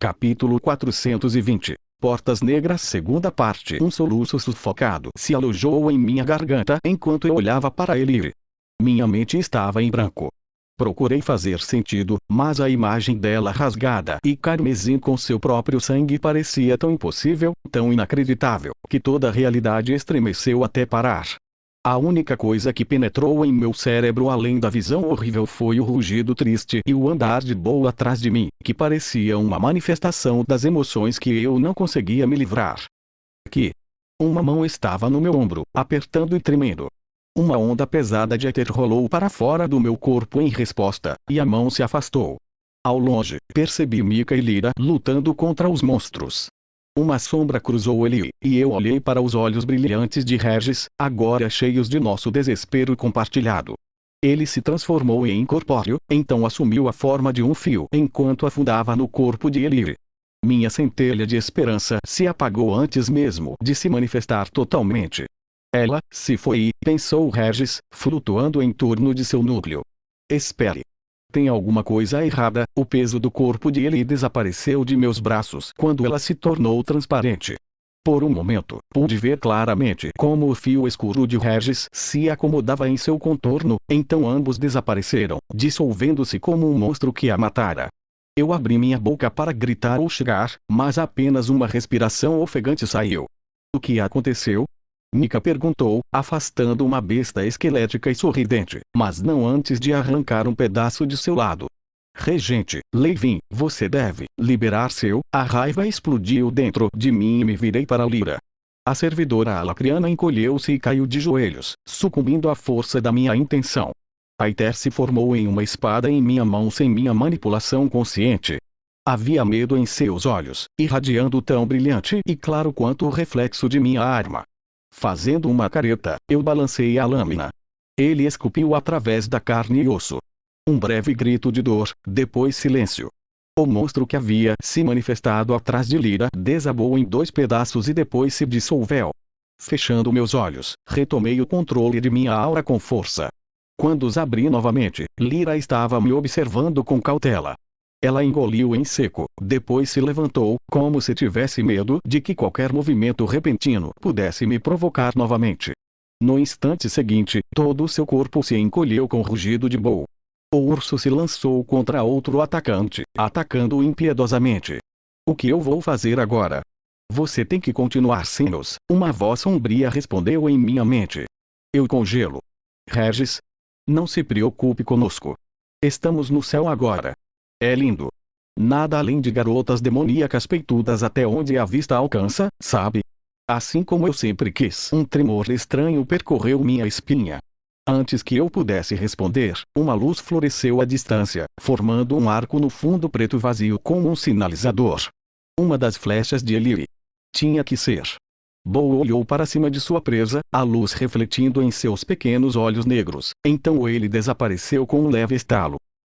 Capítulo 420. Portas Negras, segunda parte. Um soluço sufocado se alojou em minha garganta enquanto eu olhava para ele. Minha mente estava em branco. Procurei fazer sentido, mas a imagem dela rasgada e carmesim com seu próprio sangue parecia tão impossível, tão inacreditável, que toda a realidade estremeceu até parar. A única coisa que penetrou em meu cérebro além da visão horrível foi o rugido triste e o andar de Bo atrás de mim, que parecia uma manifestação das emoções que eu não conseguia me livrar. Uma mão estava no meu ombro, apertando e tremendo. Uma onda pesada de éter rolou para fora do meu corpo em resposta, e a mão se afastou. Ao longe, percebi Mika e Lyra lutando contra os monstros. Uma sombra cruzou ele, e eu olhei para os olhos brilhantes de Regis, agora cheios de nosso desespero compartilhado. Ele se transformou em incorpóreo, então assumiu a forma de um fio enquanto afundava no corpo de Elire. Minha centelha de esperança se apagou antes mesmo de se manifestar totalmente. Ela se foi, pensou Regis, flutuando em torno de seu núcleo. Espere. Tem alguma coisa errada. O peso do corpo de Ellie desapareceu de meus braços quando ela se tornou transparente. Por um momento, pude ver claramente como o fio escuro de Regis se acomodava em seu contorno, então ambos desapareceram, dissolvendo-se como um monstro que a matara. Eu abri minha boca para gritar ou chegar, mas apenas uma respiração ofegante saiu. O que aconteceu? Mika perguntou, afastando uma besta esquelética e sorridente, mas não antes de arrancar um pedaço de seu lado. Regente, Levin, você deve liberar seu... A raiva explodiu dentro de mim e me virei para Lyra. A servidora alacriana encolheu-se e caiu de joelhos, sucumbindo à força da minha intenção. A éter se formou em uma espada em minha mão sem minha manipulação consciente. Havia medo em seus olhos, irradiando tão brilhante e claro quanto o reflexo de minha arma. Fazendo uma careta, eu balancei a lâmina. Ele esculpiu através da carne e osso. Um breve grito de dor, depois silêncio. O monstro que havia se manifestado atrás de Lyra desabou em 2 pedaços e depois se dissolveu. Fechando meus olhos, retomei o controle de minha aura com força. Quando os abri novamente, Lyra estava me observando com cautela. Ela engoliu em seco, depois se levantou, como se tivesse medo de que qualquer movimento repentino pudesse me provocar novamente. No instante seguinte, todo o seu corpo se encolheu com o rugido de Bo. O urso se lançou contra outro atacante, atacando-o impiedosamente. O que eu vou fazer agora? Você tem que continuar sem-nos, uma voz sombria respondeu em minha mente. Eu congelo. Regis? Não se preocupe conosco. Estamos no céu agora. É lindo. Nada além de garotas demoníacas peitudas até onde a vista alcança, sabe? Assim como eu sempre quis. Um tremor estranho percorreu minha espinha. Antes que eu pudesse responder, uma luz floresceu à distância, formando um arco no fundo preto vazio como um sinalizador. Uma das flechas de Elire. Tinha que ser. Bo olhou para cima de sua presa, a luz refletindo em seus pequenos olhos negros, então ele desapareceu com um leve estalo.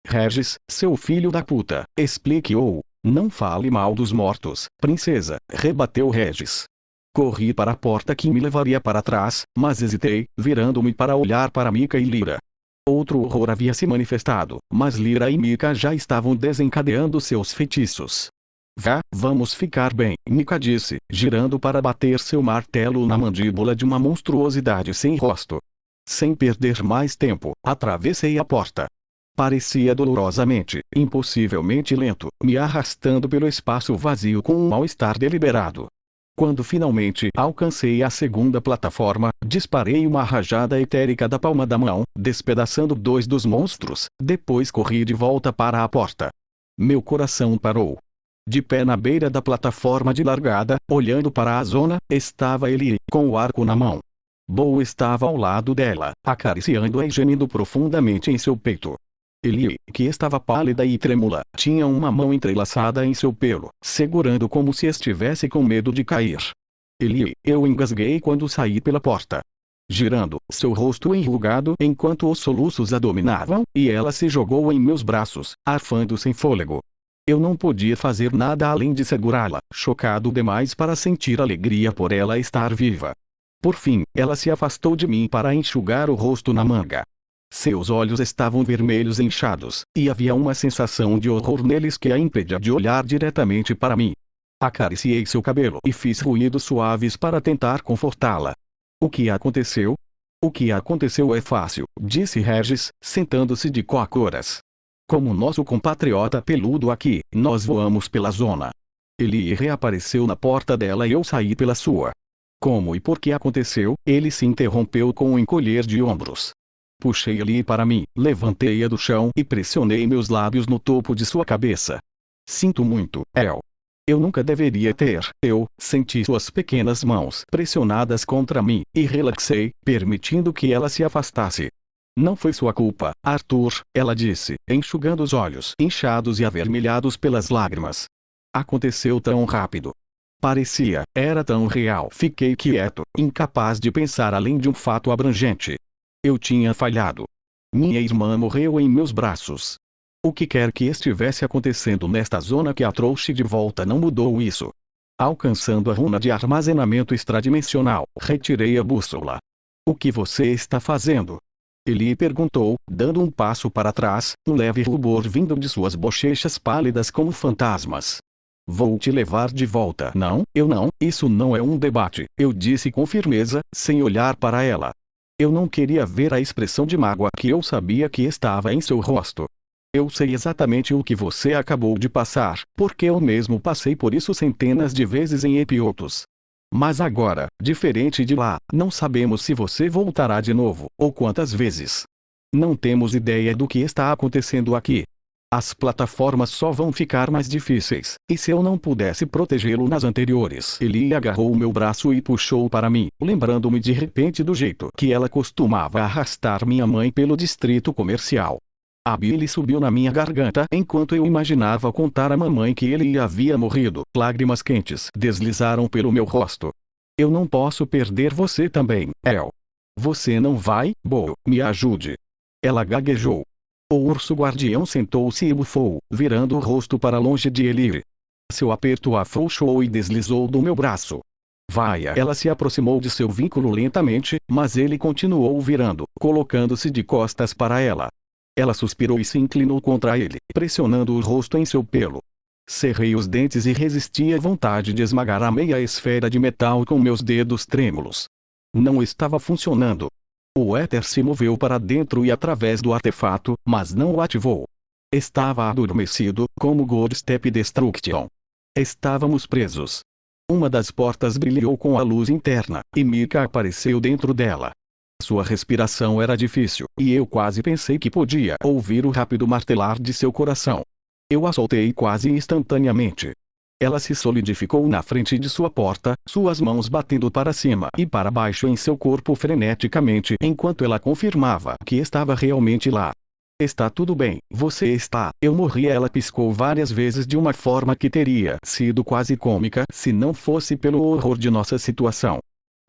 Regis, seu filho da puta, explique-o. Não fale mal dos mortos, princesa, rebateu Regis. Corri para a porta que me levaria para trás, mas hesitei, virando-me para olhar para Mika e Lyra. Outro horror havia se manifestado, mas Lyra e Mika já estavam desencadeando seus feitiços. Vamos ficar bem, Mika disse, girando para bater seu martelo na mandíbula de uma monstruosidade sem rosto. Sem perder mais tempo, atravessei a porta. Parecia dolorosamente, impossivelmente lento, me arrastando pelo espaço vazio com um mal-estar deliberado. Quando finalmente alcancei a segunda plataforma, disparei uma rajada etérica da palma da mão, despedaçando 2 dos monstros, depois corri de volta para a porta. Meu coração parou. De pé na beira da plataforma de largada, olhando para a zona, estava Ellie, com o arco na mão. Bo estava ao lado dela, acariciando-a e gemendo profundamente em seu peito. Ellie, que estava pálida e trêmula, tinha uma mão entrelaçada em seu pelo, segurando como se estivesse com medo de cair. Ellie, eu engasguei quando saí pela porta. Girando, seu rosto enrugado enquanto os soluços a dominavam, e ela se jogou em meus braços, arfando sem fôlego. Eu não podia fazer nada além de segurá-la, chocado demais para sentir alegria por ela estar viva. Por fim, ela se afastou de mim para enxugar o rosto na manga. Seus olhos estavam vermelhos e inchados, e havia uma sensação de horror neles que a impedia de olhar diretamente para mim. Acariciei seu cabelo e fiz ruídos suaves para tentar confortá-la. O que aconteceu? O que aconteceu é fácil, disse Regis, sentando-se de cócoras. Como nosso compatriota peludo aqui, nós voamos pela zona. Ele reapareceu na porta dela e eu saí pela sua. Como e por que aconteceu? Ele se interrompeu com um encolher de ombros. Puxei ele para mim, levantei-a do chão e pressionei meus lábios no topo de sua cabeça. Sinto muito, El. Eu nunca deveria ter. Eu senti suas pequenas mãos pressionadas contra mim, e relaxei, permitindo que ela se afastasse. Não foi sua culpa, Arthur, ela disse, enxugando os olhos inchados e avermelhados pelas lágrimas. Aconteceu tão rápido. Era tão real. Fiquei quieto, incapaz de pensar além de um fato abrangente. Eu tinha falhado. Minha irmã morreu em meus braços. O que quer que estivesse acontecendo nesta zona que a trouxe de volta não mudou isso. Alcançando a runa de armazenamento extradimensional, retirei a bússola. O que você está fazendo? Ele perguntou, dando um passo para trás, um leve rubor vindo de suas bochechas pálidas como fantasmas. Vou te levar de volta. Não, eu não, isso não é um debate, eu disse com firmeza, sem olhar para ela. Eu não queria ver a expressão de mágoa que eu sabia que estava em seu rosto. Eu sei exatamente o que você acabou de passar, porque eu mesmo passei por isso centenas de vezes em Epiotos. Mas agora, diferente de lá, não sabemos se você voltará de novo, ou quantas vezes. Não temos ideia do que está acontecendo aqui. As plataformas só vão ficar mais difíceis, e se eu não pudesse protegê-lo nas anteriores? Ele agarrou meu braço e puxou para mim, lembrando-me de repente do jeito que ela costumava arrastar minha mãe pelo distrito comercial. A bile subiu na minha garganta enquanto eu imaginava contar à mamãe que ele havia morrido. Lágrimas quentes deslizaram pelo meu rosto. Eu não posso perder você também, El. Você não vai, Bo, me ajude. Ela gaguejou. O urso guardião sentou-se e bufou, virando o rosto para longe de Elire. Seu aperto afrouxou e deslizou do meu braço. Vaia! Ela se aproximou de seu vínculo lentamente, mas ele continuou virando, colocando-se de costas para ela. Ela suspirou e se inclinou contra ele, pressionando o rosto em seu pelo. Cerrei os dentes e resisti à vontade de esmagar a meia esfera de metal com meus dedos trêmulos. Não estava funcionando. O éter se moveu para dentro e através do artefato, mas não o ativou. Estava adormecido, como Goldstep Destruction. Estávamos presos. Uma das portas brilhou com a luz interna, e Mika apareceu dentro dela. Sua respiração era difícil, e eu quase pensei que podia ouvir o rápido martelar de seu coração. Eu a soltei quase instantaneamente. Ela se solidificou na frente de sua porta, suas mãos batendo para cima e para baixo em seu corpo freneticamente enquanto ela confirmava que estava realmente lá. Está tudo bem, você está. Eu morri. Ela piscou várias vezes de uma forma que teria sido quase cômica se não fosse pelo horror de nossa situação.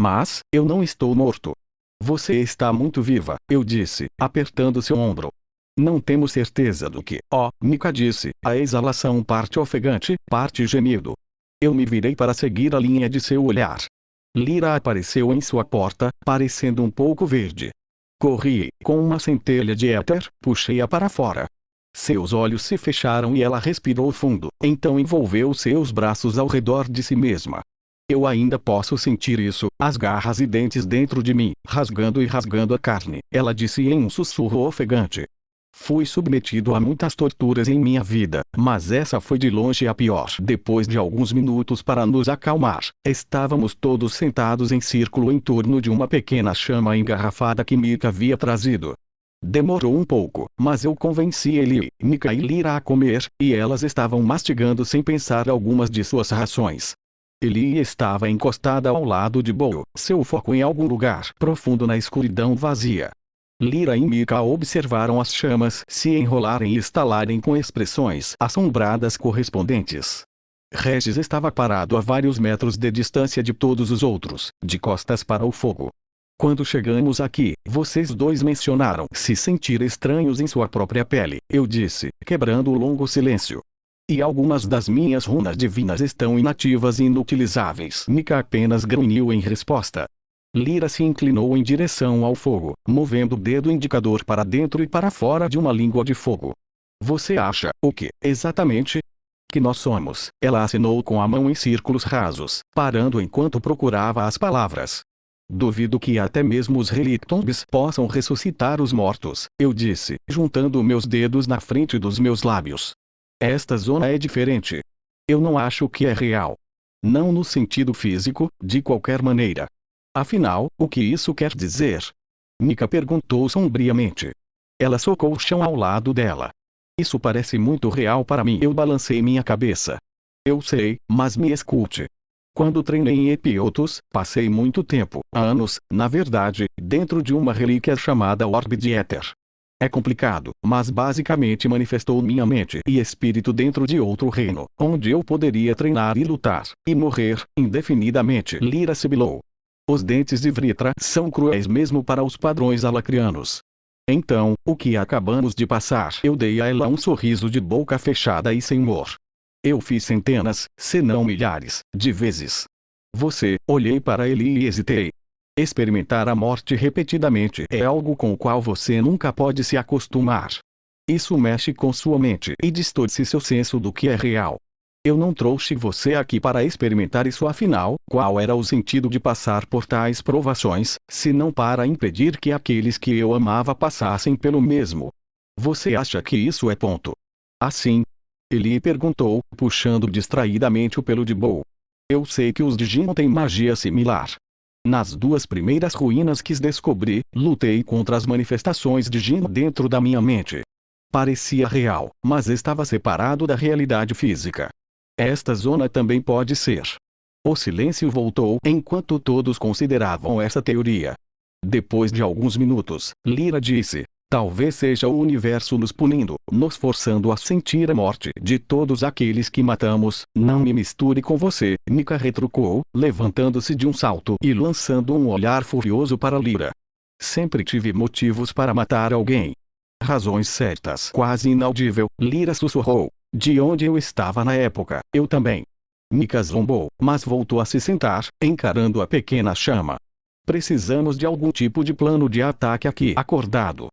Mas, eu não estou morto. Você está muito viva, eu disse, apertando seu ombro. Não temos certeza do que, Mika disse, a exalação parte ofegante, parte gemido. Eu me virei para seguir a linha de seu olhar. Lyra apareceu em sua porta, parecendo um pouco verde. Corri, com uma centelha de éter, puxei-a para fora. Seus olhos se fecharam e ela respirou fundo, então envolveu seus braços ao redor de si mesma. Eu ainda posso sentir isso, as garras e dentes dentro de mim, rasgando e rasgando a carne, ela disse em um sussurro ofegante. Fui submetido a muitas torturas em minha vida, mas essa foi de longe a pior. Depois de alguns minutos para nos acalmar, estávamos todos sentados em círculo em torno de uma pequena chama engarrafada que Mika havia trazido. Demorou um pouco, mas eu convenci ele, Mika e Lyra a comer, e elas estavam mastigando sem pensar algumas de suas rações. Ele estava encostada ao lado de Bo, seu foco em algum lugar profundo na escuridão vazia. Lyra e Mika observaram as chamas se enrolarem e estalarem com expressões assombradas correspondentes. Regis estava parado a vários metros de distância de todos os outros, de costas para o fogo. Quando chegamos aqui, vocês dois mencionaram se sentir estranhos em sua própria pele, eu disse, quebrando o longo silêncio. E algumas das minhas runas divinas estão inativas e inutilizáveis. Mika apenas grunhiu em resposta. Lyra se inclinou em direção ao fogo, movendo o dedo indicador para dentro e para fora de uma língua de fogo. Você acha, o que, exatamente? Que nós somos. Ela acenou com a mão em círculos rasos, parando enquanto procurava as palavras. Duvido que até mesmo os Relictombs possam ressuscitar os mortos, eu disse, juntando meus dedos na frente dos meus lábios. Esta zona é diferente. Eu não acho que é real. Não no sentido físico, de qualquer maneira. Afinal, o que isso quer dizer? Mika perguntou sombriamente. Ela socou o chão ao lado dela. Isso parece muito real para mim. Eu balancei minha cabeça. Eu sei, mas me escute. Quando treinei em Epiotos, passei muito tempo, anos, na verdade, dentro de uma relíquia chamada Orbe de Éter. É complicado, mas basicamente manifestou minha mente e espírito dentro de outro reino, onde eu poderia treinar e lutar, e morrer, indefinidamente. Lyra sibilou. Os dentes de Vritra são cruéis mesmo para os padrões alacrianos. Então, o que acabamos de passar? Eu dei a ela um sorriso de boca fechada e sem humor. Eu fiz centenas, se não milhares, de vezes. Você, olhei para ele e hesitei. Experimentar a morte repetidamente é algo com o qual você nunca pode se acostumar. Isso mexe com sua mente e distorce seu senso do que é real. Eu não trouxe você aqui para experimentar isso, afinal, qual era o sentido de passar por tais provações, se não para impedir que aqueles que eu amava passassem pelo mesmo? Você acha que isso é ponto? Assim? Ele perguntou, puxando distraidamente o pelo de Bo. Eu sei que os Djinn têm magia similar. Nas duas primeiras ruínas que descobri, lutei contra as manifestações de Djinn dentro da minha mente. Parecia real, mas estava separado da realidade física. Esta zona também pode ser. O silêncio voltou enquanto todos consideravam essa teoria. Depois de alguns minutos, Lyra disse. Talvez seja o universo nos punindo, nos forçando a sentir a morte de todos aqueles que matamos. Não me misture com você, Mika retrucou, levantando-se de um salto e lançando um olhar furioso para Lyra. Sempre tive motivos para matar alguém. Razões certas. Quase inaudível, Lyra sussurrou. De onde eu estava na época, eu também. Mika zombou, mas voltou a se sentar, encarando a pequena chama. Precisamos de algum tipo de plano de ataque aqui. Acordado.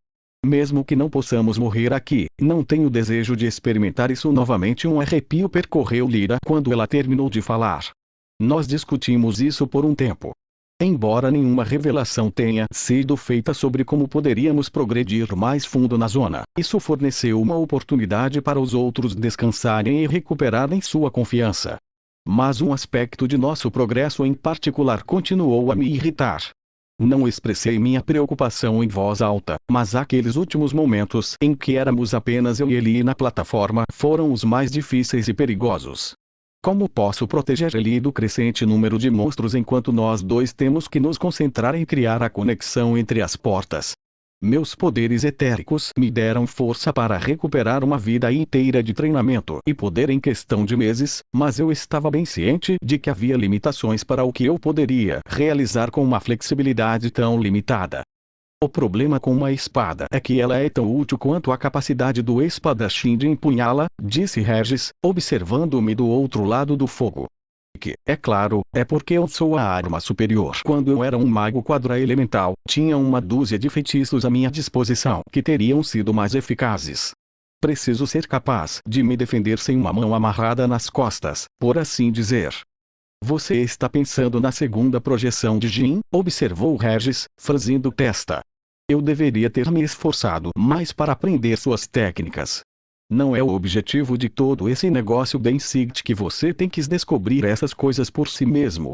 Mesmo que não possamos morrer aqui, não tenho desejo de experimentar isso novamente. Um arrepio percorreu Lyra quando ela terminou de falar. Nós discutimos isso por um tempo. Embora nenhuma revelação tenha sido feita sobre como poderíamos progredir mais fundo na zona, isso forneceu uma oportunidade para os outros descansarem e recuperarem sua confiança. Mas um aspecto de nosso progresso em particular continuou a me irritar. Não expressei minha preocupação em voz alta, mas aqueles últimos momentos em que éramos apenas eu e ele na plataforma foram os mais difíceis e perigosos. Como posso proteger ele do crescente número de monstros enquanto nós dois temos que nos concentrar em criar a conexão entre as portas? Meus poderes etéricos me deram força para recuperar uma vida inteira de treinamento e poder em questão de meses, mas eu estava bem ciente de que havia limitações para o que eu poderia realizar com uma flexibilidade tão limitada. O problema com uma espada é que ela é tão útil quanto a capacidade do espadachim de empunhá-la, disse Regis, observando-me do outro lado do fogo. Que, é claro, é porque eu sou a arma superior. Quando eu era um mago quadra-elemental, tinha uma dúzia de feitiços à minha disposição que teriam sido mais eficazes. Preciso ser capaz de me defender sem uma mão amarrada nas costas, por assim dizer. Você está pensando na segunda projeção de Jin? Observou Regis, franzindo testa. Eu deveria ter me esforçado mais para aprender suas técnicas. Não é o objetivo de todo esse negócio da Insight que você tem que descobrir essas coisas por si mesmo.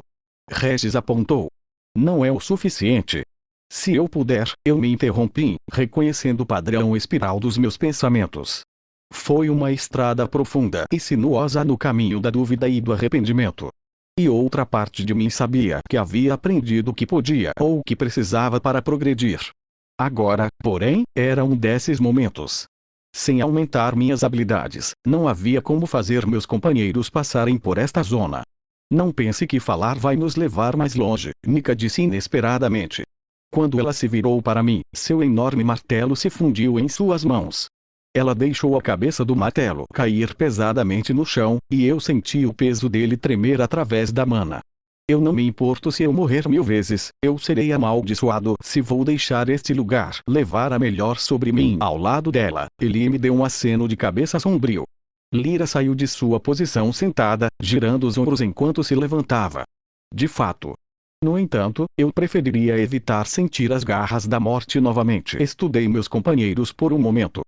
Regis apontou. Não é o suficiente. Se eu puder, eu me interrompi, reconhecendo o padrão espiral dos meus pensamentos. Foi uma estrada profunda e sinuosa no caminho da dúvida e do arrependimento. E outra parte de mim sabia que havia aprendido o que podia ou o que precisava para progredir. Agora, porém, era um desses momentos. Sem aumentar minhas habilidades, não havia como fazer meus companheiros passarem por esta zona. Não pense que falar vai nos levar mais longe, Mika disse inesperadamente. Quando ela se virou para mim, seu enorme martelo se fundiu em suas mãos. Ela deixou a cabeça do martelo cair pesadamente no chão, e eu senti o peso dele tremer através da mana. Eu não me importo se eu morrer 1000 vezes, eu serei amaldiçoado se vou deixar este lugar levar a melhor sobre mim. Ao lado dela, Eli me deu um aceno de cabeça sombrio. Lyra saiu de sua posição sentada, girando os ombros enquanto se levantava. De fato. No entanto, eu preferiria evitar sentir as garras da morte novamente. Estudei meus companheiros por um momento.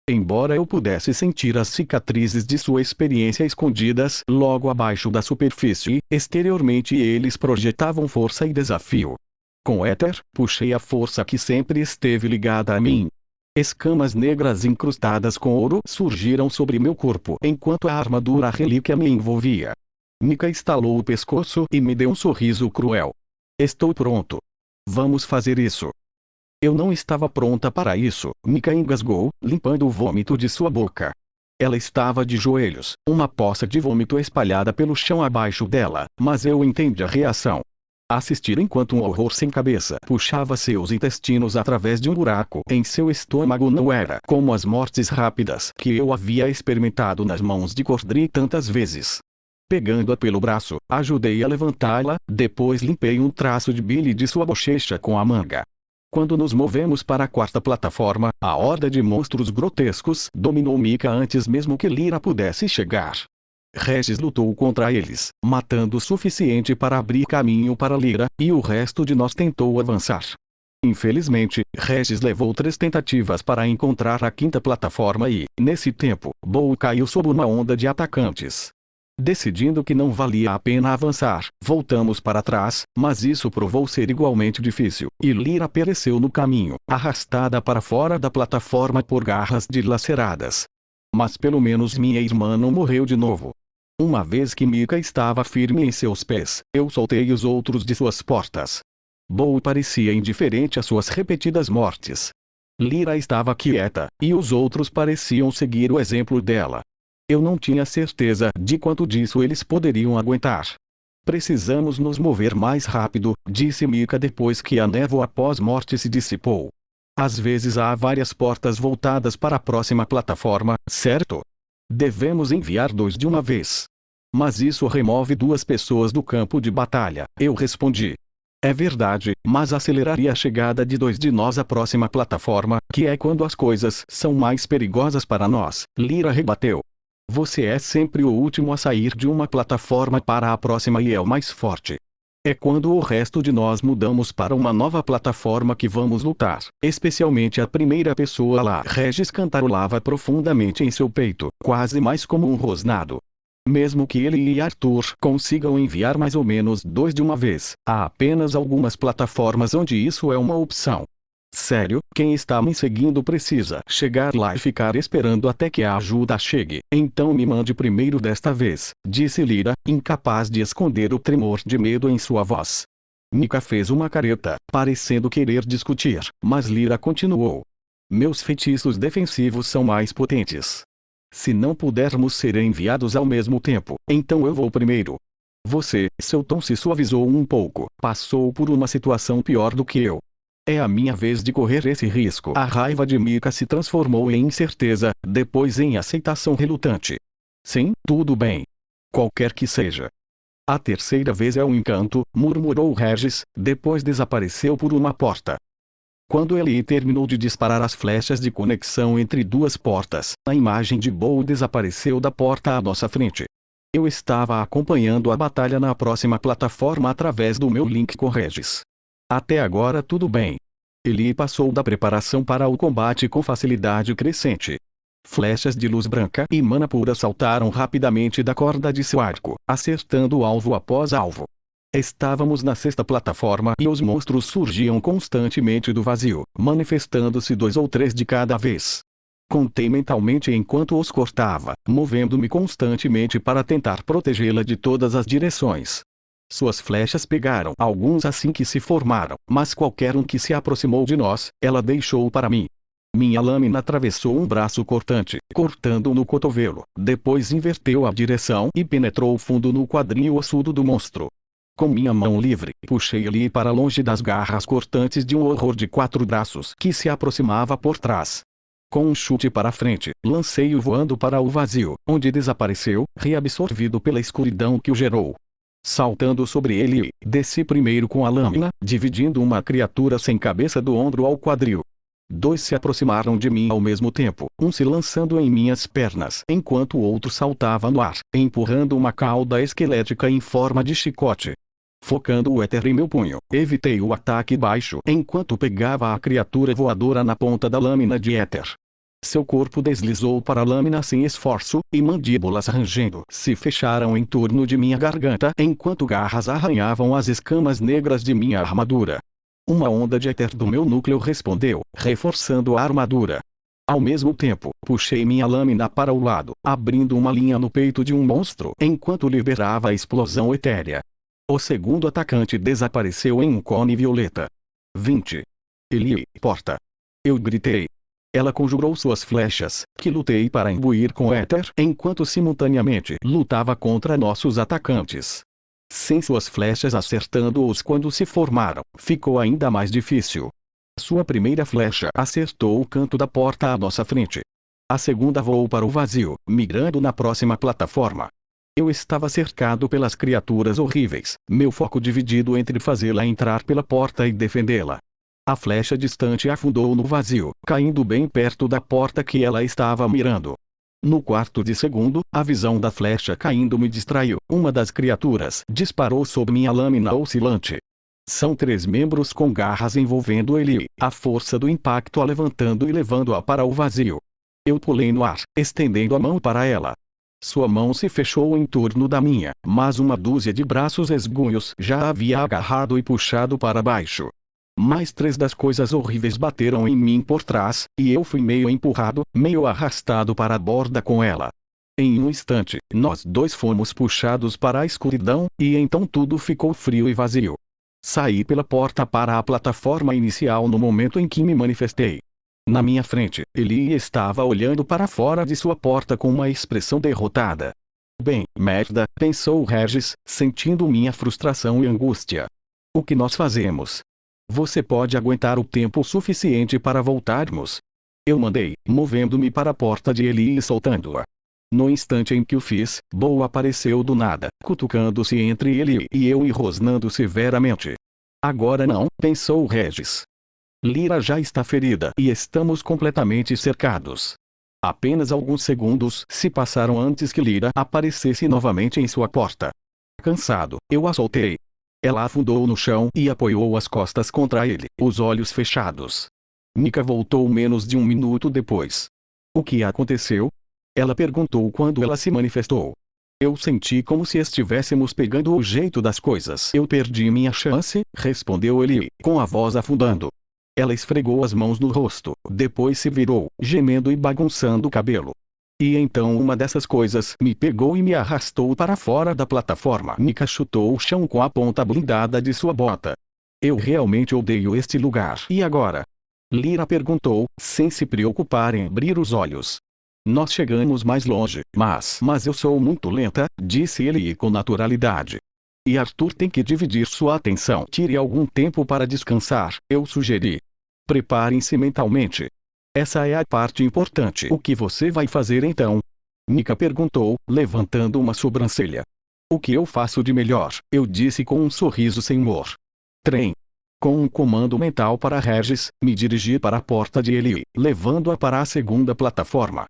Embora eu pudesse sentir as cicatrizes de sua experiência escondidas logo abaixo da superfície, exteriormente eles projetavam força e desafio. Com éter, puxei a força que sempre esteve ligada a mim. Escamas negras incrustadas com ouro surgiram sobre meu corpo enquanto a armadura relíquia me envolvia. Mika estalou o pescoço e me deu um sorriso cruel. Estou pronto. Vamos fazer isso. Eu não estava pronta para isso, Mika engasgou, limpando o vômito de sua boca. Ela estava de joelhos, uma poça de vômito espalhada pelo chão abaixo dela, mas eu entendi a reação. Assistir enquanto um horror sem cabeça puxava seus intestinos através de um buraco em seu estômago não era como as mortes rápidas que eu havia experimentado nas mãos de Cordry tantas vezes. Pegando-a pelo braço, ajudei a levantá-la, depois limpei um traço de bile de sua bochecha com a manga. Quando nos movemos para a quarta plataforma, a horda de monstros grotescos dominou Mika antes mesmo que Lyra pudesse chegar. Regis lutou contra eles, matando o suficiente para abrir caminho para Lyra, e o resto de nós tentou avançar. Infelizmente, Regis levou 3 tentativas para encontrar a quinta plataforma e, nesse tempo, Bow caiu sob uma onda de atacantes. Decidindo que não valia a pena avançar, voltamos para trás, mas isso provou ser igualmente difícil, e Lyra pereceu no caminho, arrastada para fora da plataforma por garras dilaceradas. Mas pelo menos minha irmã não morreu de novo. Uma vez que Mika estava firme em seus pés, eu soltei os outros de suas portas. Bow parecia indiferente às suas repetidas mortes. Lyra estava quieta, e os outros pareciam seguir o exemplo dela. Eu não tinha certeza de quanto disso eles poderiam aguentar. Precisamos nos mover mais rápido, disse Mika depois que a névoa pós-morte se dissipou. Às vezes há várias portas voltadas para a próxima plataforma, certo? Devemos enviar 2 de uma vez. Mas isso remove 2 pessoas do campo de batalha, eu respondi. É verdade, mas aceleraria a chegada de 2 de nós à próxima plataforma, que é quando as coisas são mais perigosas para nós, Lyra rebateu. Você é sempre o último a sair de uma plataforma para a próxima e é o mais forte. É quando o resto de nós mudamos para uma nova plataforma que vamos lutar, especialmente a primeira pessoa lá. Regis cantarolava profundamente em seu peito, quase mais como um rosnado. Mesmo que ele e Arthur consigam enviar mais ou menos 2 de uma vez, há apenas algumas plataformas onde isso é uma opção. Sério, quem está me seguindo precisa chegar lá e ficar esperando até que a ajuda chegue. Então me mande primeiro desta vez, disse Lyra, incapaz de esconder o tremor de medo em sua voz. Mika fez uma careta, parecendo querer discutir, mas Lyra continuou. Meus feitiços defensivos são mais potentes. Se não pudermos ser enviados ao mesmo tempo, então eu vou primeiro. Você, seu tom se suavizou um pouco, passou por uma situação pior do que eu. É a minha vez de correr esse risco. A raiva de Mika se transformou em incerteza, depois em aceitação relutante. Sim, tudo bem. Qualquer que seja. A terceira vez é um encanto, murmurou Regis, depois desapareceu por uma porta. Quando Eli terminou de disparar as flechas de conexão entre 2 portas, a imagem de Bow desapareceu da porta à nossa frente. Eu estava acompanhando a batalha na próxima plataforma através do meu link com Regis. Até agora tudo bem. Eli passou da preparação para o combate com facilidade crescente. Flechas de luz branca e mana pura saltaram rapidamente da corda de seu arco, acertando alvo após alvo. Estávamos na 6ª plataforma e os monstros surgiam constantemente do vazio, manifestando-se 2 ou 3 de cada vez. Contei mentalmente enquanto os cortava, movendo-me constantemente para tentar protegê-la de todas as direções. Suas flechas pegaram alguns assim que se formaram, mas qualquer um que se aproximou de nós, ela deixou para mim. Minha lâmina atravessou um braço cortante, cortando no cotovelo, depois inverteu a direção e penetrou fundo no quadril ossudo do monstro. Com minha mão livre, puxei ele para longe das garras cortantes de um horror de 4 braços que se aproximava por trás. Com um chute para frente, lancei-o voando para o vazio, onde desapareceu, reabsorvido pela escuridão que o gerou. Saltando sobre ele, desci primeiro com a lâmina, dividindo uma criatura sem cabeça do ombro ao quadril. Dois se aproximaram de mim ao mesmo tempo, um se lançando em minhas pernas, enquanto o outro saltava no ar, empurrando uma cauda esquelética em forma de chicote. Focando o éter em meu punho, evitei o ataque baixo enquanto pegava a criatura voadora na ponta da lâmina de éter. Seu corpo deslizou para a lâmina sem esforço, e mandíbulas rangendo se fecharam em torno de minha garganta enquanto garras arranhavam as escamas negras de minha armadura. Uma onda de éter do meu núcleo respondeu, reforçando a armadura. Ao mesmo tempo, puxei minha lâmina para o lado, abrindo uma linha no peito de um monstro enquanto liberava a explosão etérea. O segundo atacante desapareceu em um cone violeta. 20. Ellie, porta. Eu gritei. Ela conjurou suas flechas, que lutei para imbuir com éter enquanto simultaneamente lutava contra nossos atacantes. Sem suas flechas acertando-os quando se formaram, ficou ainda mais difícil. Sua primeira flecha acertou o canto da porta à nossa frente. A segunda voou para o vazio, migrando na próxima plataforma. Eu estava cercado pelas criaturas horríveis, meu foco dividido entre fazê-la entrar pela porta e defendê-la. A flecha distante afundou no vazio, caindo bem perto da porta que ela estava mirando. No quarto de segundo, a visão da flecha caindo me distraiu. Uma das criaturas disparou sob minha lâmina oscilante. São 3 membros com garras envolvendo ele, a força do impacto a levantando e levando-a para o vazio. Eu pulei no ar, estendendo a mão para ela. Sua mão se fechou em torno da minha, mas uma dúzia de braços esgunhos já a havia agarrado e puxado para baixo. Mais 3 das coisas horríveis bateram em mim por trás, e eu fui meio empurrado, meio arrastado para a borda com ela. Em um instante, nós dois fomos puxados para a escuridão, e então tudo ficou frio e vazio. Saí pela porta para a plataforma inicial no momento em que me manifestei. Na minha frente, Ellie estava olhando para fora de sua porta com uma expressão derrotada. Bem, merda, pensou Regis, sentindo minha frustração e angústia. O que nós fazemos? Você pode aguentar o tempo suficiente para voltarmos? Eu mandei, movendo-me para a porta de Ellie e soltando-a. No instante em que o fiz, Bo apareceu do nada, cutucando-se entre ele e eu e rosnando severamente. Agora não, pensou Regis. Lyra já está ferida e estamos completamente cercados. Apenas alguns segundos se passaram antes que Lyra aparecesse novamente em sua porta. Cansado, eu a soltei. Ela afundou no chão e apoiou as costas contra ele, os olhos fechados. Mika voltou menos de 1 minuto depois. O que aconteceu? Ela perguntou quando ela se manifestou. Eu senti como se estivéssemos pegando o jeito das coisas. Eu perdi minha chance, respondeu ele, com a voz afundando. Ela esfregou as mãos no rosto, depois se virou, gemendo e bagunçando o cabelo. E então uma dessas coisas me pegou e me arrastou para fora da plataforma. Mika chutou o chão com a ponta blindada de sua bota. Eu realmente odeio este lugar. E agora? Lyra perguntou, sem se preocupar em abrir os olhos. Nós chegamos mais longe, mas eu sou muito lenta, disse ele com naturalidade. E Arthur tem que dividir sua atenção. Tire algum tempo para descansar, eu sugeri. Preparem-se mentalmente. Essa é a parte importante. O que você vai fazer então? Mika perguntou, levantando uma sobrancelha. O que eu faço de melhor? Eu disse com um sorriso sem humor. Trem. Com um comando mental para Regis, me dirigi para a porta de Ellie, levando-a para a segunda plataforma.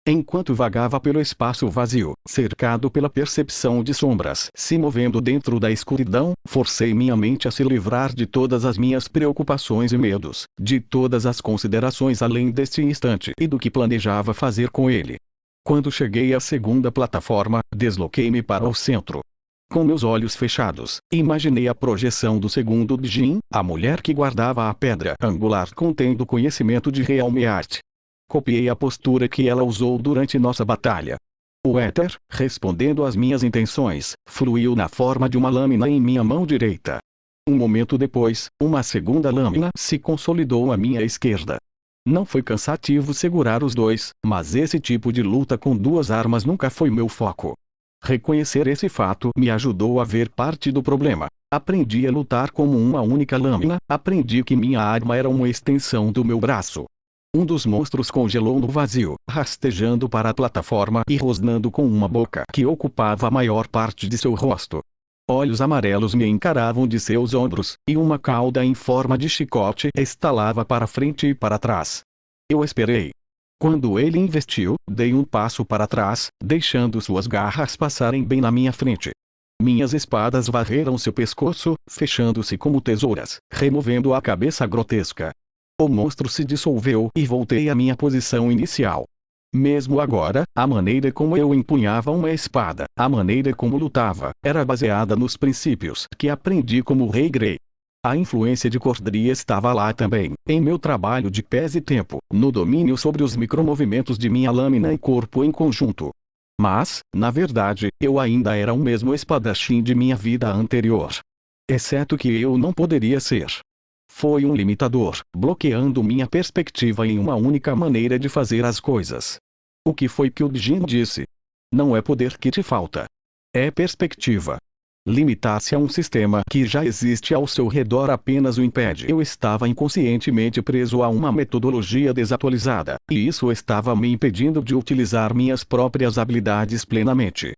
Enquanto vagava pelo espaço vazio, cercado pela percepção de sombras se movendo dentro da escuridão, forcei minha mente a se livrar de todas as minhas preocupações e medos, de todas as considerações além deste instante e do que planejava fazer com ele. Quando cheguei à segunda plataforma, desloquei-me para o centro. Com meus olhos fechados, imaginei a projeção do segundo Djinn, a mulher que guardava a pedra angular contendo conhecimento de Realmeart. Copiei a postura que ela usou durante nossa batalha. O éter, respondendo às minhas intenções, fluiu na forma de uma lâmina em minha mão direita. Um momento depois, uma segunda lâmina se consolidou à minha esquerda. Não foi cansativo segurar os dois, mas esse tipo de luta com 2 armas nunca foi meu foco. Reconhecer esse fato me ajudou a ver parte do problema. Aprendi a lutar como uma única lâmina, aprendi que minha arma era uma extensão do meu braço. Um dos monstros congelou no vazio, rastejando para a plataforma e rosnando com uma boca que ocupava a maior parte de seu rosto. Olhos amarelos me encaravam de seus ombros, e uma cauda em forma de chicote estalava para frente e para trás. Eu esperei. Quando ele investiu, dei um passo para trás, deixando suas garras passarem bem na minha frente. Minhas espadas varreram seu pescoço, fechando-se como tesouras, removendo a cabeça grotesca. O monstro se dissolveu e voltei à minha posição inicial. Mesmo agora, a maneira como eu empunhava uma espada, a maneira como lutava, era baseada nos princípios que aprendi como Rei Grey. A influência de Cordria estava lá também, em meu trabalho de pés e tempo, no domínio sobre os micromovimentos de minha lâmina e corpo em conjunto. Mas, na verdade, eu ainda era o mesmo espadachim de minha vida anterior. Exceto que eu não poderia ser. Foi um limitador, bloqueando minha perspectiva em uma única maneira de fazer as coisas. O que foi que o Jin disse? Não é poder que te falta. É perspectiva. Limitar-se a um sistema que já existe ao seu redor apenas o impede. Eu estava inconscientemente preso a uma metodologia desatualizada, e isso estava me impedindo de utilizar minhas próprias habilidades plenamente.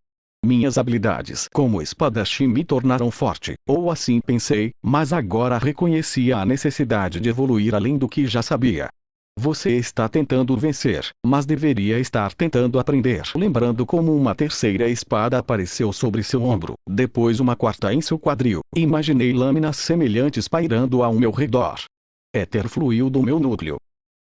Minhas habilidades como espadachim me tornaram forte, ou assim pensei, mas agora reconhecia a necessidade de evoluir além do que já sabia. Você está tentando vencer, mas deveria estar tentando aprender. Lembrando como uma terceira espada apareceu sobre seu ombro, depois uma quarta em seu quadril, imaginei lâminas semelhantes pairando ao meu redor. Éter fluiu do meu núcleo.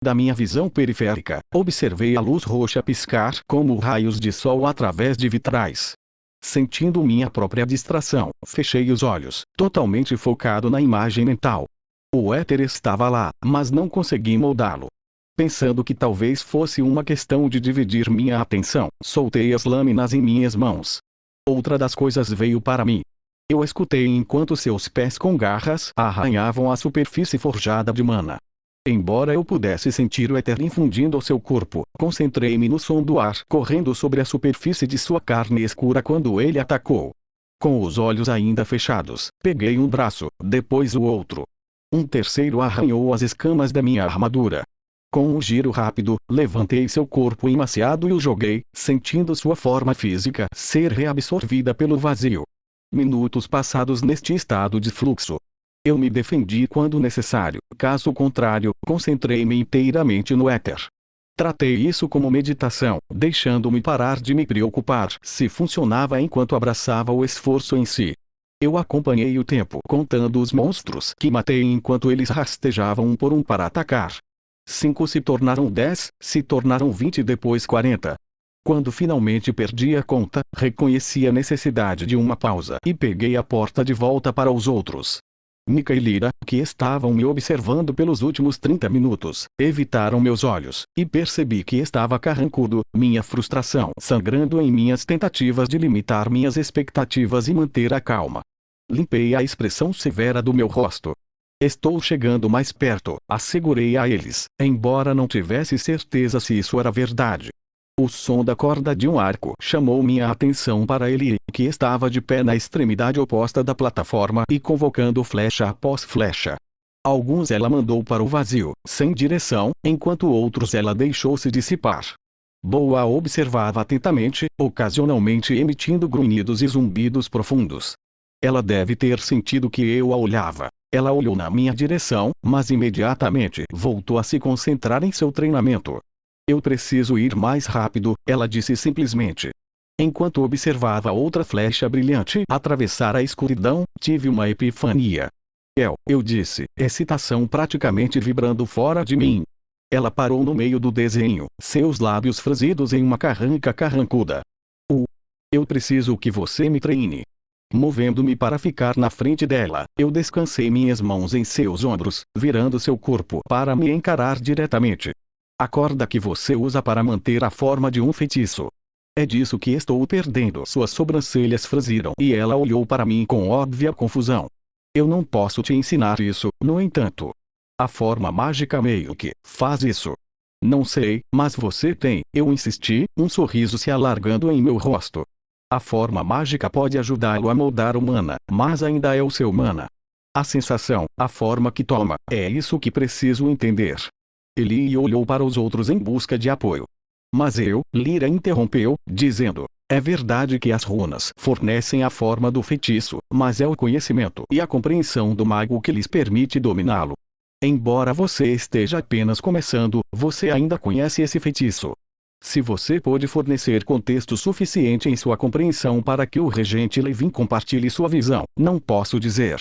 Da minha visão periférica, observei a luz roxa piscar como raios de sol através de vitrais. Sentindo minha própria distração, fechei os olhos, totalmente focado na imagem mental. O éter estava lá, mas não consegui moldá-lo. Pensando que talvez fosse uma questão de dividir minha atenção, soltei as lâminas em minhas mãos. Outra das coisas veio para mim. Eu escutei enquanto seus pés com garras arranhavam a superfície forjada de mana. Embora eu pudesse sentir o éter infundindo ao seu corpo, concentrei-me no som do ar correndo sobre a superfície de sua carne escura quando ele atacou. Com os olhos ainda fechados, peguei um braço, depois o outro. Um terceiro arranhou as escamas da minha armadura. Com um giro rápido, levantei seu corpo emaciado e o joguei, sentindo sua forma física ser reabsorvida pelo vazio. Minutos passados neste estado de fluxo. Eu me defendi quando necessário, caso contrário, concentrei-me inteiramente no éter. Tratei isso como meditação, deixando-me parar de me preocupar se funcionava enquanto abraçava o esforço em si. Eu acompanhei o tempo contando os monstros que matei enquanto eles rastejavam um por um para atacar. 5 se tornaram 10, se tornaram 20 e depois 40. Quando finalmente perdi a conta, reconheci a necessidade de uma pausa e peguei a porta de volta para os outros. Mika e Lyra, que estavam me observando pelos últimos 30 minutos, evitaram meus olhos, e percebi que estava carrancudo, minha frustração sangrando em minhas tentativas de limitar minhas expectativas e manter a calma. Limpei a expressão severa do meu rosto. Estou chegando mais perto, assegurei a eles, embora não tivesse certeza se isso era verdade. O som da corda de um arco chamou minha atenção para ele, que estava de pé na extremidade oposta da plataforma e convocando flecha após flecha. Alguns ela mandou para o vazio, sem direção, enquanto outros ela deixou se dissipar. Boa observava atentamente, ocasionalmente emitindo grunhidos e zumbidos profundos. Ela deve ter sentido que eu a olhava. Ela olhou na minha direção, mas imediatamente voltou a se concentrar em seu treinamento. Eu preciso ir mais rápido, ela disse simplesmente. Enquanto observava outra flecha brilhante atravessar a escuridão, tive uma epifania. Eu disse, excitação praticamente vibrando fora de mim. Ela parou no meio do desenho, seus lábios franzidos em uma carranca carrancuda. Eu preciso que você me treine. Movendo-me para ficar na frente dela, eu descansei minhas mãos em seus ombros, virando seu corpo para me encarar diretamente. A corda que você usa para manter a forma de um feitiço. É disso que estou perdendo. Suas sobrancelhas franziram e ela olhou para mim com óbvia confusão. Eu não posso te ensinar isso, no entanto. A forma mágica meio que faz isso. Não sei, mas você tem, eu insisti, um sorriso se alargando em meu rosto. A forma mágica pode ajudá-lo a moldar o mana, mas ainda é o seu mana. A sensação, a forma que toma, é isso que preciso entender. Ele olhou para os outros em busca de apoio. Mas Lyra interrompeu, dizendo: É verdade que as runas fornecem a forma do feitiço, mas é o conhecimento e a compreensão do mago que lhes permite dominá-lo. Embora você esteja apenas começando, você ainda conhece esse feitiço. Se você pôde fornecer contexto suficiente em sua compreensão para que o regente Levin compartilhe sua visão, não posso dizer.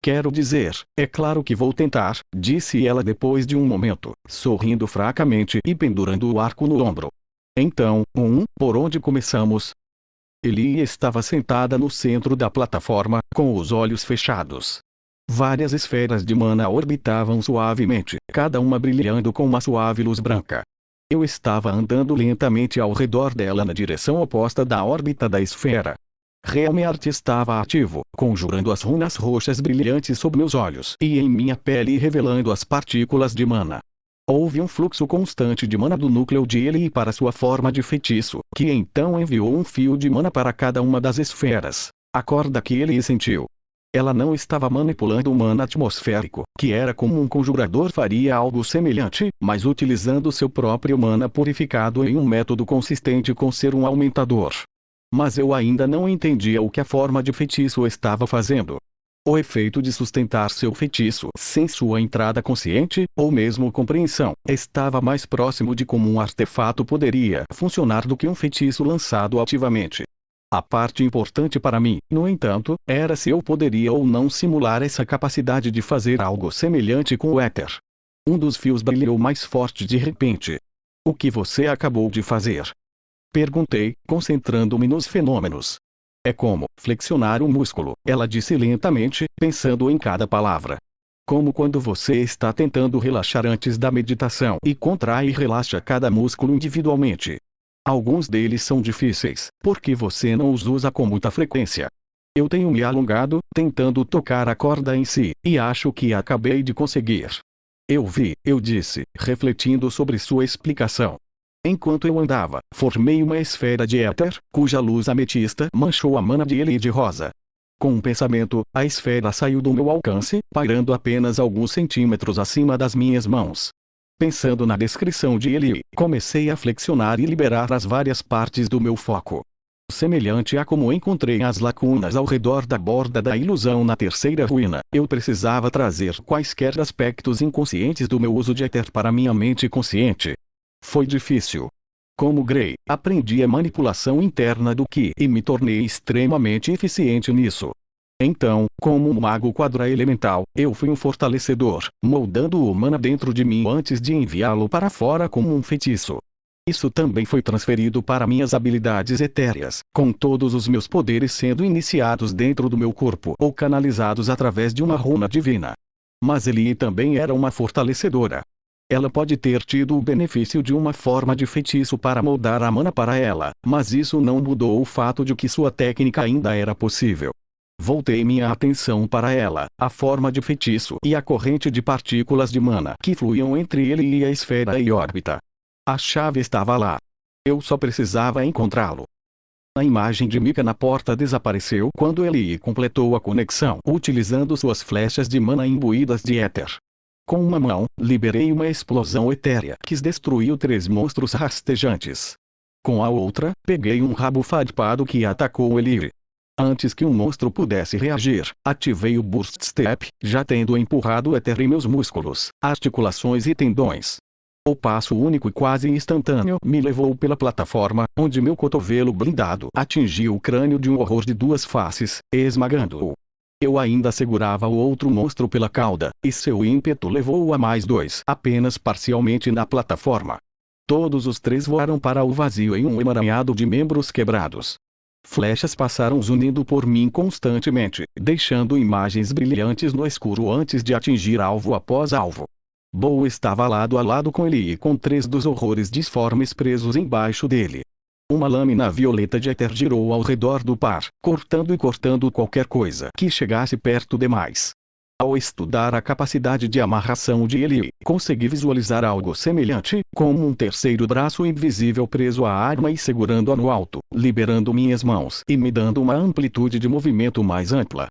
Quero dizer, é claro que vou tentar, disse ela depois de um momento, sorrindo fracamente e pendurando o arco no ombro. Então, por onde começamos? Eli estava sentada no centro da plataforma, com os olhos fechados. Várias esferas de mana orbitavam suavemente, cada uma brilhando com uma suave luz branca. Eu estava andando lentamente ao redor dela na direção oposta da órbita da esfera. Realmente estava ativo, conjurando as runas roxas brilhantes sob meus olhos e em minha pele revelando as partículas de mana. Houve um fluxo constante de mana do núcleo de Eli para sua forma de feitiço, que então enviou um fio de mana para cada uma das esferas. A corda que Eli sentiu. Ela não estava manipulando o mana atmosférico, que era como um conjurador faria algo semelhante, mas utilizando seu próprio mana purificado em um método consistente com ser um aumentador. Mas eu ainda não entendia o que a forma de feitiço estava fazendo. O efeito de sustentar seu feitiço sem sua entrada consciente, ou mesmo compreensão, estava mais próximo de como um artefato poderia funcionar do que um feitiço lançado ativamente. A parte importante para mim, no entanto, era se eu poderia ou não simular essa capacidade de fazer algo semelhante com o éter. Um dos fios brilhou mais forte de repente. O que você acabou de fazer? Perguntei, concentrando-me nos fenômenos. É como flexionar um músculo, ela disse lentamente, pensando em cada palavra. Como quando você está tentando relaxar antes da meditação e contrai e relaxa cada músculo individualmente. Alguns deles são difíceis, porque você não os usa com muita frequência. Eu tenho me alongado, tentando tocar a corda em si, e acho que acabei de conseguir. Eu disse, refletindo sobre sua explicação. Enquanto eu andava, formei uma esfera de éter, cuja luz ametista manchou a mana de Eli de rosa. Com um pensamento, a esfera saiu do meu alcance, pairando apenas alguns centímetros acima das minhas mãos. Pensando na descrição de Eli, comecei a flexionar e liberar as várias partes do meu foco. Semelhante a como encontrei as lacunas ao redor da borda da ilusão na terceira ruína, eu precisava trazer quaisquer aspectos inconscientes do meu uso de éter para minha mente consciente. Foi difícil. Como Grey, aprendi a manipulação interna do Ki e me tornei extremamente eficiente nisso. Então, como um mago quadra-elemental, eu fui um fortalecedor, moldando o mana dentro de mim antes de enviá-lo para fora como um feitiço. Isso também foi transferido para minhas habilidades etéreas, com todos os meus poderes sendo iniciados dentro do meu corpo ou canalizados através de uma runa divina. Mas Eli também era uma fortalecedora. Ela pode ter tido o benefício de uma forma de feitiço para moldar a mana para ela, mas isso não mudou o fato de que sua técnica ainda era possível. Voltei minha atenção para ela, a forma de feitiço e a corrente de partículas de mana que fluíam entre ele e a esfera e órbita. A chave estava lá. Eu só precisava encontrá-lo. A imagem de Mika na porta desapareceu quando ele completou a conexão utilizando suas flechas de mana imbuídas de éter. Com uma mão, liberei uma explosão etérea que destruiu 3 monstros rastejantes. Com a outra, peguei um rabo farpado que atacou Eli. Antes que um monstro pudesse reagir, ativei o Burst Step, já tendo empurrado o éter em meus músculos, articulações e tendões. O passo único e quase instantâneo me levou pela plataforma, onde meu cotovelo blindado atingiu o crânio de um horror de 2 faces, esmagando-o. Eu ainda segurava o outro monstro pela cauda, e seu ímpeto levou-o a mais 2, apenas parcialmente na plataforma. Todos os 3 voaram para o vazio em um emaranhado de membros quebrados. Flechas passaram zunindo por mim constantemente, deixando imagens brilhantes no escuro antes de atingir alvo após alvo. Bo estava lado a lado com ele e com 3 dos horrores disformes presos embaixo dele. Uma lâmina violeta de éter girou ao redor do par, cortando e cortando qualquer coisa que chegasse perto demais. Ao estudar a capacidade de amarração de Eli, consegui visualizar algo semelhante, como um terceiro braço invisível preso à arma e segurando-a no alto, liberando minhas mãos e me dando uma amplitude de movimento mais ampla.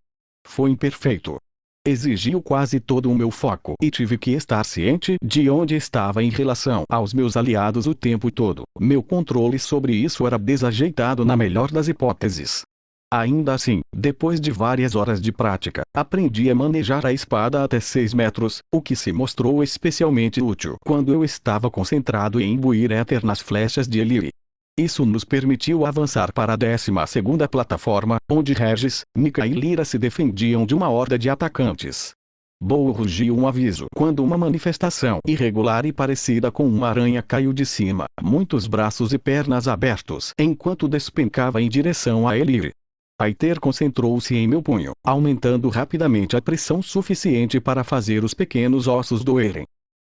Foi imperfeito. Exigiu quase todo o meu foco e tive que estar ciente de onde estava em relação aos meus aliados o tempo todo. Meu controle sobre isso era desajeitado na melhor das hipóteses. Ainda assim, depois de várias horas de prática, aprendi a manejar a espada até 6 metros, o que se mostrou especialmente útil quando eu estava concentrado em imbuir éter nas flechas de Elire. Isso nos permitiu avançar para a 12ª plataforma, onde Regis, Mika e Lyra se defendiam de uma horda de atacantes. Bow rugiu um aviso quando uma manifestação irregular e parecida com uma aranha caiu de cima, muitos braços e pernas abertos, enquanto despencava em direção a Elire. Aether concentrou-se em meu punho, aumentando rapidamente a pressão suficiente para fazer os pequenos ossos doerem.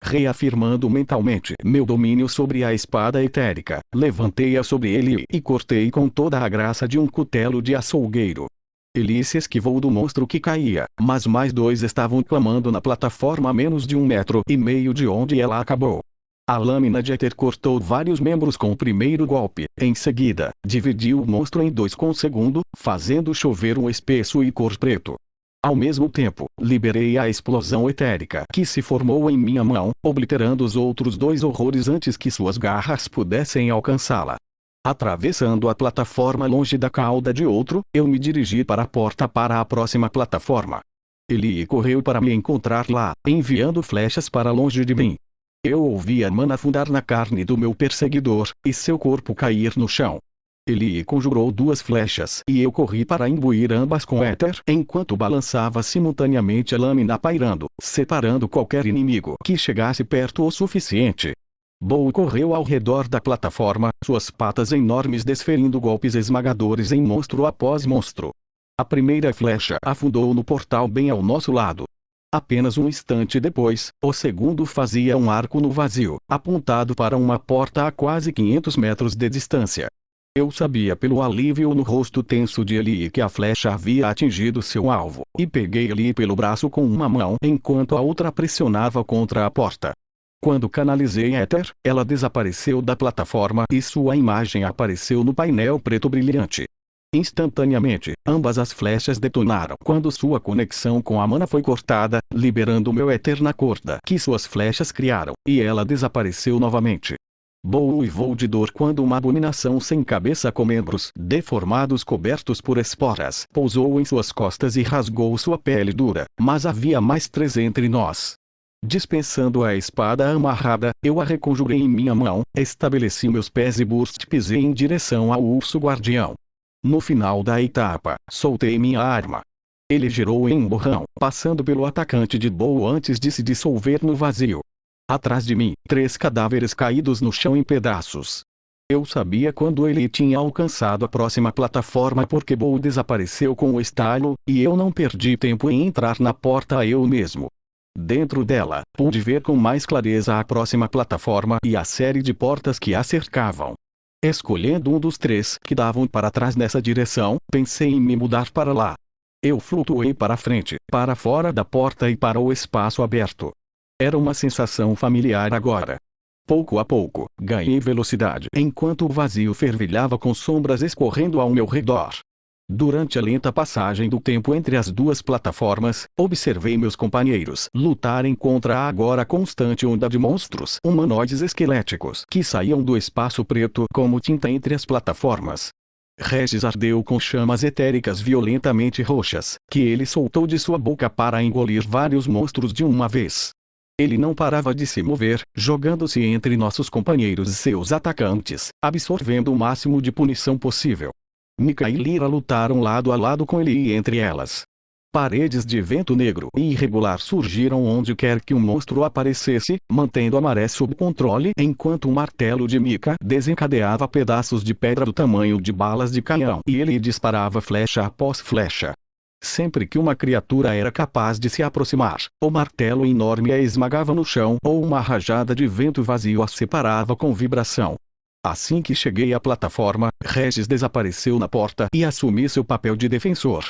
Reafirmando mentalmente meu domínio sobre a espada etérica, levantei-a sobre ele e cortei com toda a graça de um cutelo de açougueiro. Ele se esquivou do monstro que caía, mas mais 2 estavam clamando na plataforma a menos de 1,5 metro de onde ela acabou. A lâmina de éter cortou vários membros com o primeiro golpe. Em seguida, dividiu o monstro em 2 com o segundo, fazendo chover um espesso ícor preto. Ao mesmo tempo, liberei a explosão etérica que se formou em minha mão, obliterando os outros 2 horrores antes que suas garras pudessem alcançá-la. Atravessando a plataforma longe da cauda de outro, eu me dirigi para a porta para a próxima plataforma. Ele correu para me encontrar lá, enviando flechas para longe de mim. Eu ouvi a mana afundar na carne do meu perseguidor, e seu corpo cair no chão. Ele conjurou 2 flechas e eu corri para imbuir ambas com éter, enquanto balançava simultaneamente a lâmina pairando, separando qualquer inimigo que chegasse perto o suficiente. Bow correu ao redor da plataforma, suas patas enormes desferindo golpes esmagadores em monstro após monstro. A primeira flecha afundou no portal bem ao nosso lado. Apenas um instante depois, o segundo fazia um arco no vazio, apontado para uma porta a quase 500 metros de distância. Eu sabia pelo alívio no rosto tenso de Ellie que a flecha havia atingido seu alvo, e peguei Ellie pelo braço com uma mão enquanto a outra pressionava contra a porta. Quando canalizei éter, ela desapareceu da plataforma e sua imagem apareceu no painel preto brilhante. Instantaneamente, ambas as flechas detonaram quando sua conexão com a mana foi cortada, liberando meu éter na corda que suas flechas criaram, e ela desapareceu novamente. Bow uivou de dor quando uma abominação sem cabeça com membros deformados cobertos por esporas pousou em suas costas e rasgou sua pele dura, mas havia mais 3 entre nós. Dispensando a espada amarrada, eu a reconjurei em minha mão, estabeleci meus pés e pisei em direção ao urso guardião. No final da etapa, soltei minha arma. Ele girou em um borrão, passando pelo atacante de Bow antes de se dissolver no vazio. Atrás de mim, 3 cadáveres caídos no chão em pedaços. Eu sabia quando ele tinha alcançado a próxima plataforma porque Bow desapareceu com o estalo, e eu não perdi tempo em entrar na porta eu mesmo. Dentro dela, pude ver com mais clareza a próxima plataforma e a série de portas que a cercavam. Escolhendo um dos 3 que davam para trás nessa direção, pensei em me mudar para lá. Eu flutuei para frente, para fora da porta e para o espaço aberto. Era uma sensação familiar agora. Pouco a pouco, ganhei velocidade enquanto o vazio fervilhava com sombras escorrendo ao meu redor. Durante a lenta passagem do tempo entre as 2 plataformas, observei meus companheiros lutarem contra a agora constante onda de monstros humanoides esqueléticos que saíam do espaço preto como tinta entre as plataformas. Regis ardeu com chamas etéricas violentamente roxas, que ele soltou de sua boca para engolir vários monstros de uma vez. Ele não parava de se mover, jogando-se entre nossos companheiros e seus atacantes, absorvendo o máximo de punição possível. Mika e Lyra lutaram lado a lado com ele e entre elas. Paredes de vento negro e irregular surgiram onde quer que um monstro aparecesse, mantendo a maré sob controle enquanto o martelo de Mika desencadeava pedaços de pedra do tamanho de balas de canhão e ele disparava flecha após flecha. Sempre que uma criatura era capaz de se aproximar, o martelo enorme a esmagava no chão ou uma rajada de vento vazio a separava com vibração. Assim que cheguei à plataforma, Regis desapareceu na porta e assumi seu papel de defensor.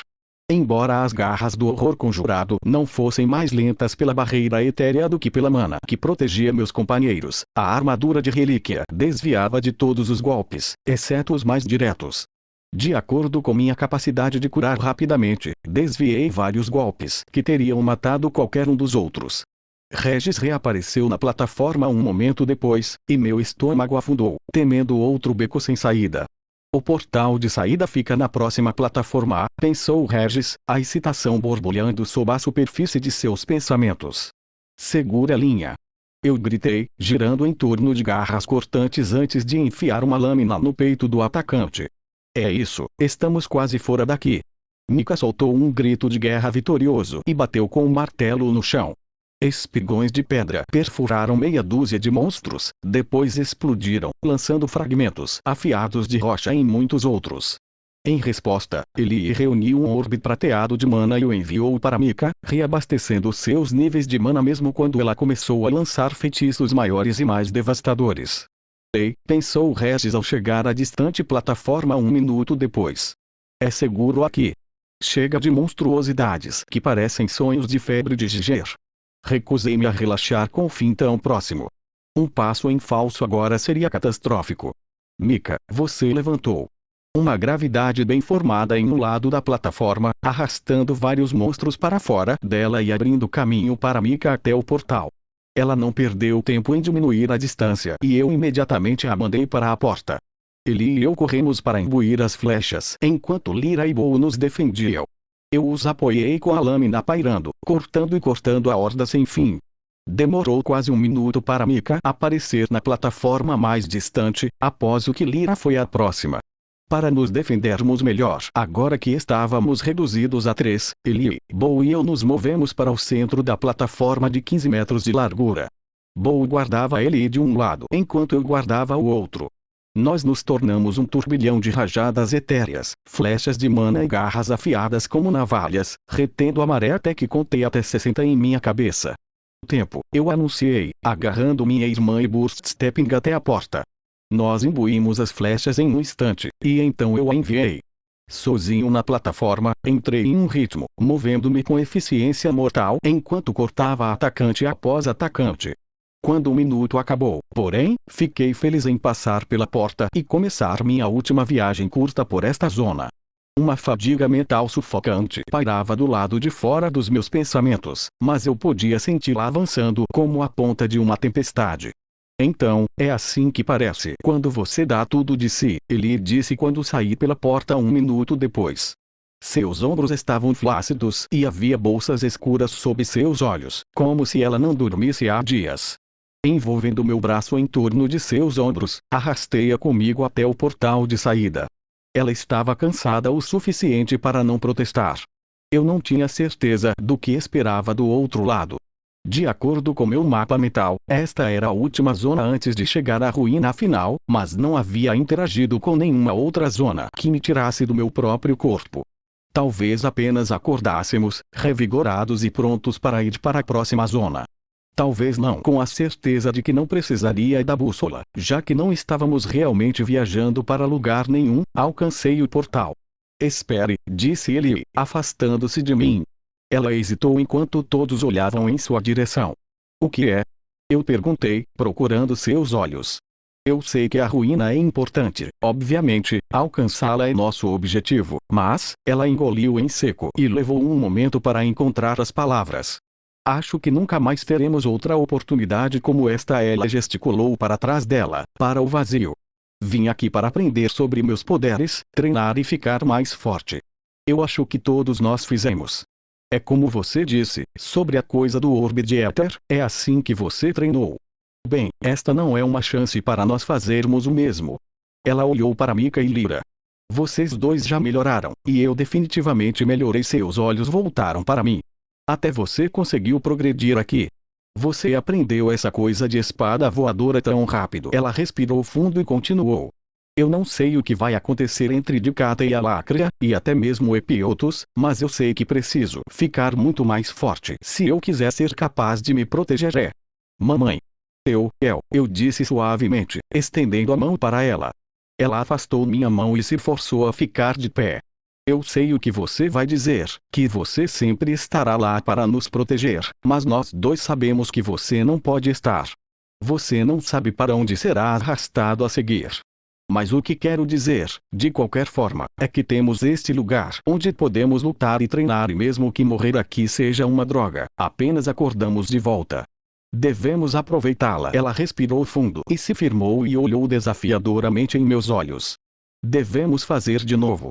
Embora as garras do horror conjurado não fossem mais lentas pela barreira etérea do que pela mana que protegia meus companheiros, a armadura de relíquia desviava de todos os golpes, exceto os mais diretos. De acordo com minha capacidade de curar rapidamente, desviei vários golpes que teriam matado qualquer um dos outros. Regis reapareceu na plataforma um momento depois, e meu estômago afundou, temendo outro beco sem saída. O portal de saída fica na próxima plataforma, pensou Regis, a excitação borbulhando sob a superfície de seus pensamentos. Segura a linha. Eu gritei, girando em torno de garras cortantes antes de enfiar uma lâmina no peito do atacante. É isso, estamos quase fora daqui. Mika soltou um grito de guerra vitorioso e bateu com o martelo no chão. Espigões de pedra perfuraram meia dúzia de monstros, depois explodiram, lançando fragmentos afiados de rocha em muitos outros. Em resposta, ele reuniu um orbe prateado de mana e o enviou para Mika, reabastecendo seus níveis de mana mesmo quando ela começou a lançar feitiços maiores e mais devastadores. Ei, pensou Regis ao chegar à distante plataforma um minuto depois. É seguro aqui. Chega de monstruosidades que parecem sonhos de febre de Giger. Recusei-me a relaxar com o fim tão próximo. Um passo em falso agora seria catastrófico. Mika, você levantou uma gravidade bem formada em um lado da plataforma, arrastando vários monstros para fora dela e abrindo caminho para Mika até o portal. Ela não perdeu tempo em diminuir a distância e eu imediatamente a mandei para a porta. Ele e eu corremos para imbuir as flechas enquanto Lyra e Bow nos defendiam. Eu os apoiei com a lâmina pairando, cortando e cortando a horda sem fim. Demorou quase um minuto para Mika aparecer na plataforma mais distante, após o que Lyra foi a próxima. Para nos defendermos melhor, agora que estávamos reduzidos a 3, ele, Bow e eu nos movemos para o centro da plataforma de 15 metros de largura. Bow guardava ele de um lado enquanto eu guardava o outro. Nós nos tornamos um turbilhão de rajadas etéreas, flechas de mana e garras afiadas como navalhas, retendo a maré até que contei até 60 em minha cabeça. Tempo, eu anunciei, agarrando minha irmã e bootstrapping até a porta. Nós imbuímos as flechas em um instante, e então eu a enviei. Sozinho na plataforma, entrei em um ritmo, movendo-me com eficiência mortal enquanto cortava atacante após atacante. Quando o minuto acabou, porém, fiquei feliz em passar pela porta e começar minha última viagem curta por esta zona. Uma fadiga mental sufocante pairava do lado de fora dos meus pensamentos, mas eu podia senti-la avançando como a ponta de uma tempestade. Então, é assim que parece quando você dá tudo de si, ele disse quando saí pela porta um minuto depois. Seus ombros estavam flácidos e havia bolsas escuras sob seus olhos, como se ela não dormisse há dias. Envolvendo meu braço em torno de seus ombros, arrastei-a comigo até o portal de saída. Ela estava cansada o suficiente para não protestar. Eu não tinha certeza do que esperava do outro lado. De acordo com meu mapa mental, esta era a última zona antes de chegar à ruína final, mas não havia interagido com nenhuma outra zona que me tirasse do meu próprio corpo. Talvez apenas acordássemos, revigorados e prontos para ir para a próxima zona. Talvez não com a certeza de que não precisaria da bússola, já que não estávamos realmente viajando para lugar nenhum. Alcancei o portal. Espere, disse ele, afastando-se de mim. Ela hesitou enquanto todos olhavam em sua direção. O que é? Eu perguntei, procurando seus olhos. Eu sei que a ruína é importante, obviamente, alcançá-la é nosso objetivo, mas, ela engoliu em seco e levou um momento para encontrar as palavras. Acho que nunca mais teremos outra oportunidade como esta. Ela gesticulou para trás dela, para o vazio. Vim aqui para aprender sobre meus poderes, treinar e ficar mais forte. Eu acho que todos nós fizemos. É como você disse, sobre a coisa do orbe de éter, é assim que você treinou. Bem, esta não é uma chance para nós fazermos o mesmo. Ela olhou para Mika e Lyra. Vocês dois já melhoraram, e eu definitivamente melhorei. Seus olhos voltaram para mim. Até você conseguiu progredir aqui. Você aprendeu essa coisa de espada voadora tão rápido. Ela respirou fundo e continuou. Eu não sei o que vai acontecer entre Dicata e Alacria, e até mesmo Epiotos, mas eu sei que preciso ficar muito mais forte se eu quiser ser capaz de me proteger. Mamãe. Eu disse suavemente, estendendo a mão para ela. Ela afastou minha mão e se forçou a ficar de pé. Eu sei o que você vai dizer, que você sempre estará lá para nos proteger, mas nós dois sabemos que você não pode estar. Você não sabe para onde será arrastado a seguir. Mas o que quero dizer, de qualquer forma, é que temos este lugar onde podemos lutar e treinar, e mesmo que morrer aqui seja uma droga, apenas acordamos de volta. Devemos aproveitá-la. Ela respirou fundo e se firmou e olhou desafiadoramente em meus olhos. Devemos fazer de novo.